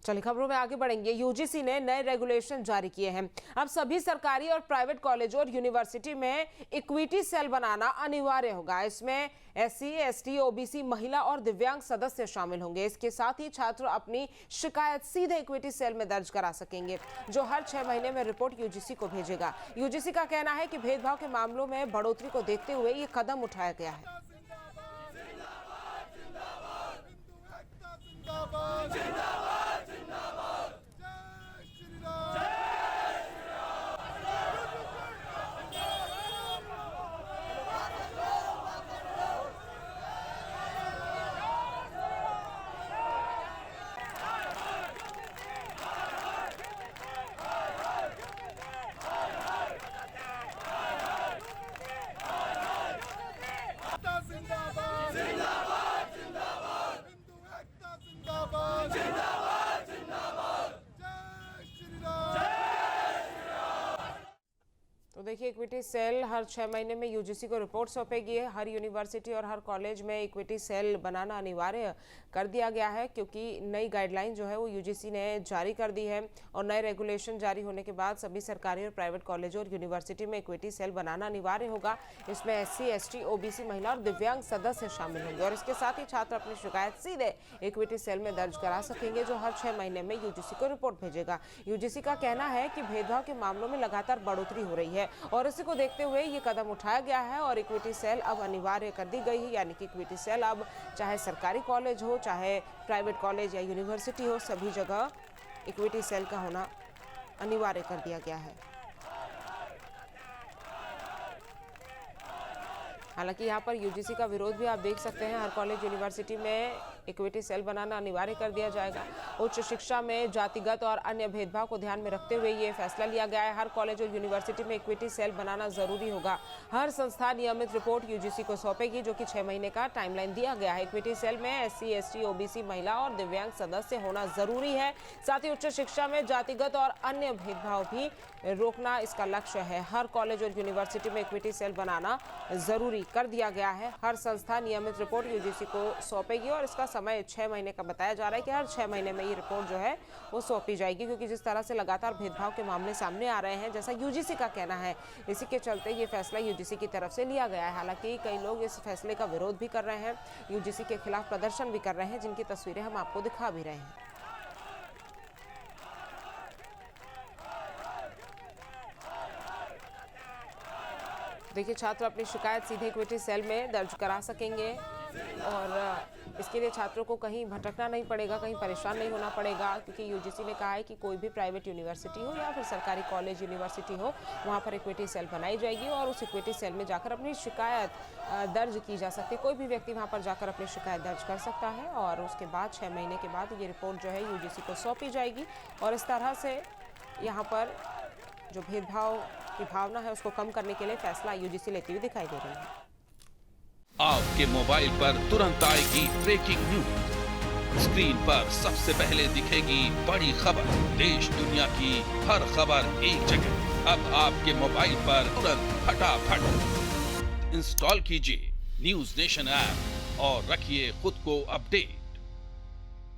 चलिए खबरों में आगे बढ़ेंगे। यूजीसी ने नए रेगुलेशन जारी किए हैं। अब सभी सरकारी और प्राइवेट कॉलेज और यूनिवर्सिटी में इक्विटी सेल बनाना अनिवार्य होगा। इसमें एससी, एसटी, ओबीसी, महिला और दिव्यांग सदस्य शामिल होंगे। इसके साथ ही छात्र अपनी शिकायत सीधे इक्विटी सेल में दर्ज करा सकेंगे, जो हर 6 महीने में रिपोर्ट यूजीसी को भेजेगा। यूजीसी का कहना है कि भेदभाव के मामलों में बढ़ोतरी को देखते हुए ये कदम उठाया गया है। तो देखिए, इक्विटी सेल हर 6 महीने में यूजीसी को रिपोर्ट सौंपेगी। हर यूनिवर्सिटी और हर कॉलेज में इक्विटी सेल बनाना अनिवार्य कर दिया गया है, क्योंकि नई गाइडलाइन जो है वो यूजीसी ने जारी कर दी है। और नए रेगुलेशन जारी होने के बाद सभी सरकारी और प्राइवेट कॉलेज और यूनिवर्सिटी में इक्विटी सेल बनाना अनिवार्य होगा। इसमें एससी, एसटी, ओबीसी, महिला और दिव्यांग सदस्य शामिल होंगे। और इसके साथ ही छात्र अपनी शिकायत सीधे इक्विटी सेल में दर्ज करा सकेंगे, जो हर 6 महीने में यूजीसी को रिपोर्ट भेजेगा। यूजीसी का कहना है कि भेदभाव के मामलों में लगातार बढ़ोतरी हो रही है और इसी को देखते हुए ये कदम उठाया गया है और इक्विटी सेल अब अनिवार्य कर दी गई है। यानी कि इक्विटी सेल अब चाहे सरकारी कॉलेज हो, चाहे प्राइवेट कॉलेज या यूनिवर्सिटी हो, सभी जगह इक्विटी सेल का होना अनिवार्य कर दिया गया है। हालांकि यहाँ पर यूजीसी का विरोध भी आप देख सकते हैं। हर कॉलेज यूनिवर्सिटी में इक्विटी सेल बनाना अनिवार्य कर दिया जाएगा। उच्च शिक्षा में जातिगत और अन्य भेदभाव को ध्यान में रखते हुए ये फैसला लिया गया है। हर कॉलेज और यूनिवर्सिटी में इक्विटी सेल बनाना जरूरी होगा। हर संस्था नियमित रिपोर्ट यूजीसी को सौंपेगी, जो कि 6 महीने का टाइमलाइन दिया गया है। इक्विटी सेल में एससी, एसटी, ओबीसी, महिला और दिव्यांग सदस्य होना जरूरी है। साथ ही उच्च शिक्षा में जातिगत और अन्य भेदभाव भी रोकना इसका लक्ष्य है। हर कॉलेज और यूनिवर्सिटी में इक्विटी सेल बनाना जरूरी कर दिया गया है। हर संस्था नियमित रिपोर्ट यूजीसी को सौंपेगी और इसका समय 6 महीने का बताया जा रहा है कि हर 6 महीने में ये रिपोर्ट जो है वो सौंपी जाएगी, क्योंकि जिस तरह से लगातार भेदभाव के मामले सामने आ रहे हैं, जैसा यूजीसी का कहना है, इसी के चलते ये फैसला यूजीसी की तरफ से लिया गया है। हालांकि कई लोग इस फैसले का विरोध भी कर रहे हैं, यूजीसी के खिलाफ प्रदर्शन भी कर रहे हैं, जिनकी तस्वीरें हम आपको दिखा भी रहे हैं। देखिए, छात्र अपनी शिकायत सीधे इक्विटी सेल में दर्ज करा सकेंगे और इसके लिए छात्रों को कहीं भटकना नहीं पड़ेगा, कहीं परेशान नहीं होना पड़ेगा, क्योंकि यूजीसी ने कहा है कि कोई भी प्राइवेट यूनिवर्सिटी हो या फिर सरकारी कॉलेज यूनिवर्सिटी हो, वहाँ पर इक्विटी सेल बनाई जाएगी और उस इक्विटी सेल में जाकर अपनी शिकायत दर्ज की जा सकती है। कोई भी व्यक्ति वहाँ पर जाकर अपनी शिकायत दर्ज कर सकता है और उसके बाद 6 महीने के बाद ये रिपोर्ट जो है यूजीसी को सौंपी जाएगी और इस तरह से यहाँ पर जो भेदभाव की भावना है उसको कम करने के लिए फैसला यूजीसी लेती हुई दिखाई दे रही है। आपके मोबाइल पर तुरंत आएगी ब्रेकिंग न्यूज। स्क्रीन पर सबसे पहले दिखेगी बड़ी खबर। देश दुनिया की हर खबर एक जगह। अब आपके मोबाइल पर तुरंत फटाफट इंस्टॉल कीजिए न्यूज नेशन ऐप और रखिए खुद को अपडेट।